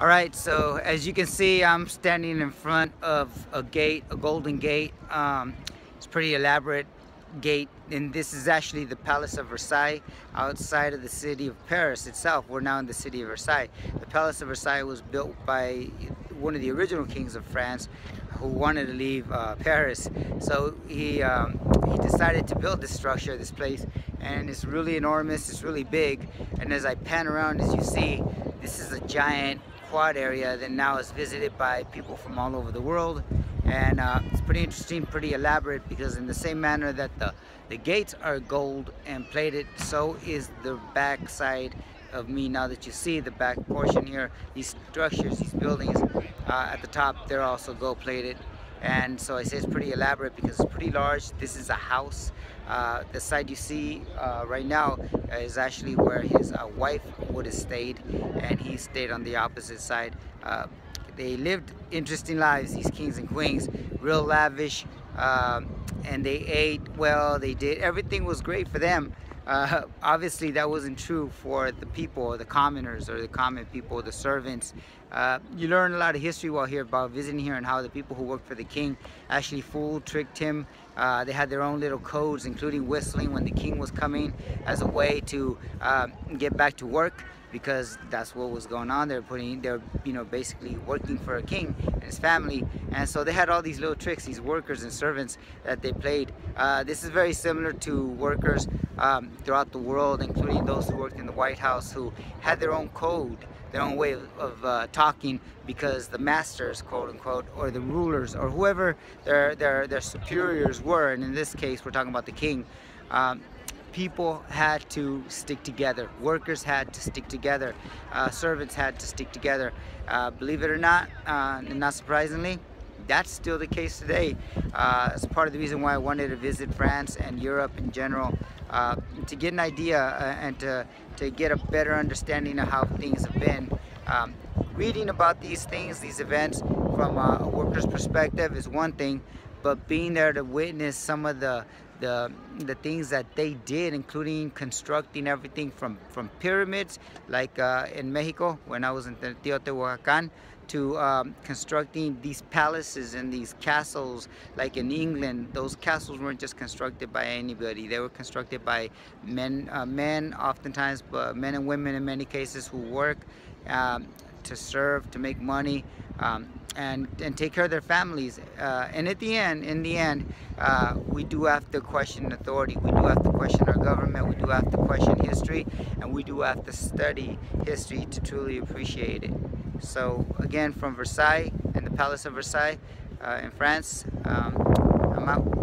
All right, so as you can see, I'm standing in front of a gate, a golden gate. It's a pretty elaborate gate, and this is actually the Palace of Versailles outside of the city of Paris itself. We're now in the city of Versailles. The Palace of Versailles was built by one of the original kings of France who wanted to leave Paris. So he decided to build this structure, this place, and it's really enormous, it's really big. And as I pan around, as you see, this is a giant quad area that now is visited by people from all over the world. And it's pretty interesting, pretty elaborate, because in the same manner that the gates are gold and plated, so is the back side of me. Now that you see the back portion here, these structures, these buildings at the top, they're also gold plated. And so I say it's pretty elaborate because it's pretty large. This is a house. The side you see right now is actually where his wife would have stayed, and he stayed on the opposite side. They lived interesting lives, these kings and queens, real lavish, and they ate well, they did, everything was great for them. Obviously that wasn't true for the people, the commoners, or the common people, the servants. You learn a lot of history while here about visiting here, and how the people who worked for the king actually fooled, tricked him. They had their own little codes, including whistling when the king was coming, as a way to get back to work, because that's what was going on. They're basically working for a king and his family, and so they had all these little tricks, these workers and servants that they played. This is very similar to workers throughout the world, including those who worked in the White House, who had their own code, their own way of talking, because the masters, quote unquote, or the rulers, or whoever their superiors were, and in this case we're talking about the king, people had to stick together. Workers had to stick together. Servants had to stick together. Believe it or not, and not surprisingly, that's still the case today. It's part of the reason why I wanted to visit France and Europe in general, to get an idea and to get a better understanding of how things have been. Reading about these things, these events, from a worker's perspective is one thing, but being there to witness some of the things that they did, including constructing everything from pyramids, like in Mexico when I was in Teotihuacan, to constructing these palaces and these castles, like in England. Those castles weren't just constructed by anybody. They were constructed by men, oftentimes, but men and women in many cases, who work to serve, to make money, and take care of their families. And in the end, we do have to question authority. We do have to question our government. We do have to question history, and we do have to study history to truly appreciate it. So again, from Versailles and the Palace of Versailles in France, I'm out.